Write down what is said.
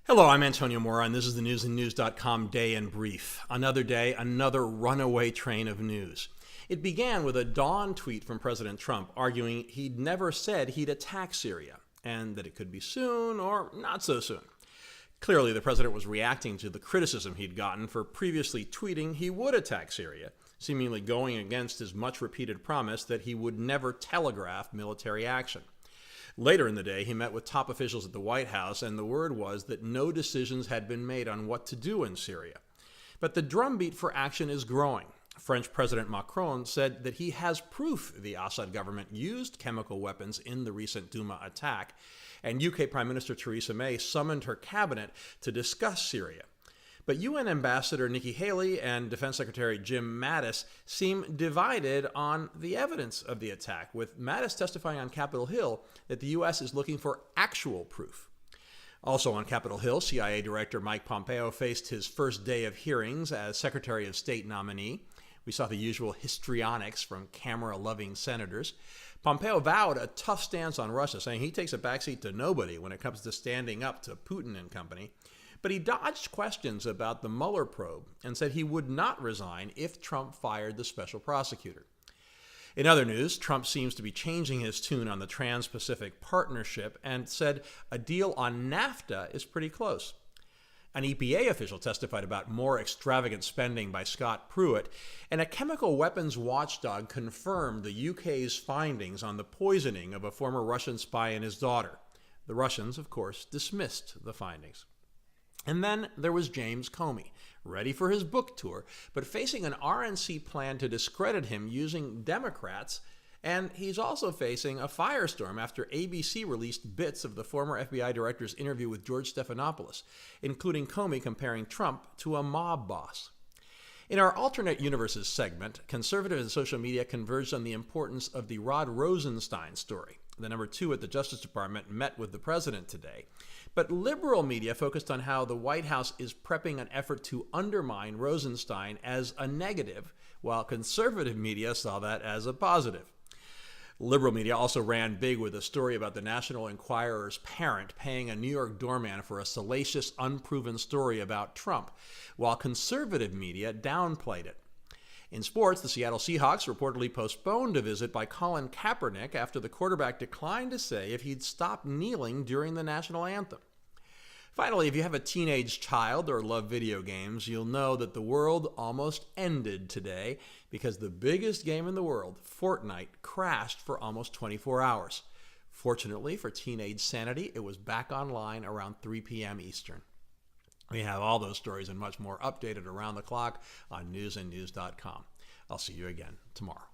Hello, I'm Antonio Mora, and this is the newsandnews.com Day in Brief. Another day, another runaway train of news. It began with a dawn tweet from President Trump arguing he'd never said he'd attack Syria, and that it could be soon or not so soon. Clearly, the president was reacting to the criticism he'd gotten for previously tweeting he would attack Syria, seemingly going against his much-repeated promise that he would never telegraph military action. Later in the day, he met with top officials at the White House, and the word was that no decisions had been made on what to do in Syria. But the drumbeat for action is growing. French President Macron said that he has proof the Assad government used chemical weapons in the recent Douma attack, and UK Prime Minister Theresa May summoned her cabinet to discuss Syria. But UN Ambassador Nikki Haley and Defense Secretary Jim Mattis seem divided on the evidence of the attack, with Mattis testifying on Capitol Hill that the U.S. is looking for actual proof. Also on Capitol Hill, CIA Director Mike Pompeo faced his first day of hearings as Secretary of State nominee. We saw the usual histrionics from camera-loving senators. Pompeo vowed a tough stance on Russia, saying he takes a backseat to nobody when it comes to standing up to Putin and company. But he dodged questions about the Mueller probe and said he would not resign if Trump fired the special prosecutor. In other news, Trump seems to be changing his tune on the Trans-Pacific Partnership and said a deal on NAFTA is pretty close. An EPA official testified about more extravagant spending by Scott Pruitt, and a chemical weapons watchdog confirmed the UK's findings on the poisoning of a former Russian spy and his daughter. The Russians, of course, dismissed the findings. And then there was James Comey, ready for his book tour, but facing an RNC plan to discredit him using Democrats, and he's also facing a firestorm after ABC released bits of the former FBI director's interview with George Stephanopoulos, including Comey comparing Trump to a mob boss. In our Alternate Universes segment, conservatives and social media converged on the importance of the Rod Rosenstein story. The number 2 at the Justice Department met with the president today. But liberal media focused on how the White House is prepping an effort to undermine Rosenstein as a negative, while conservative media saw that as a positive. Liberal media also ran big with a story about the National Enquirer's parent paying a New York doorman for a salacious, unproven story about Trump, while conservative media downplayed it. In sports, the Seattle Seahawks reportedly postponed a visit by Colin Kaepernick after the quarterback declined to say if he'd stop kneeling during the national anthem. Finally, if you have a teenage child or love video games, you'll know that the world almost ended today because the biggest game in the world, Fortnite, crashed for almost 24 hours. Fortunately for teenage sanity, it was back online around 3 p.m. Eastern. We have all those stories and much more updated around the clock on newsandnews.com. I'll see you again tomorrow.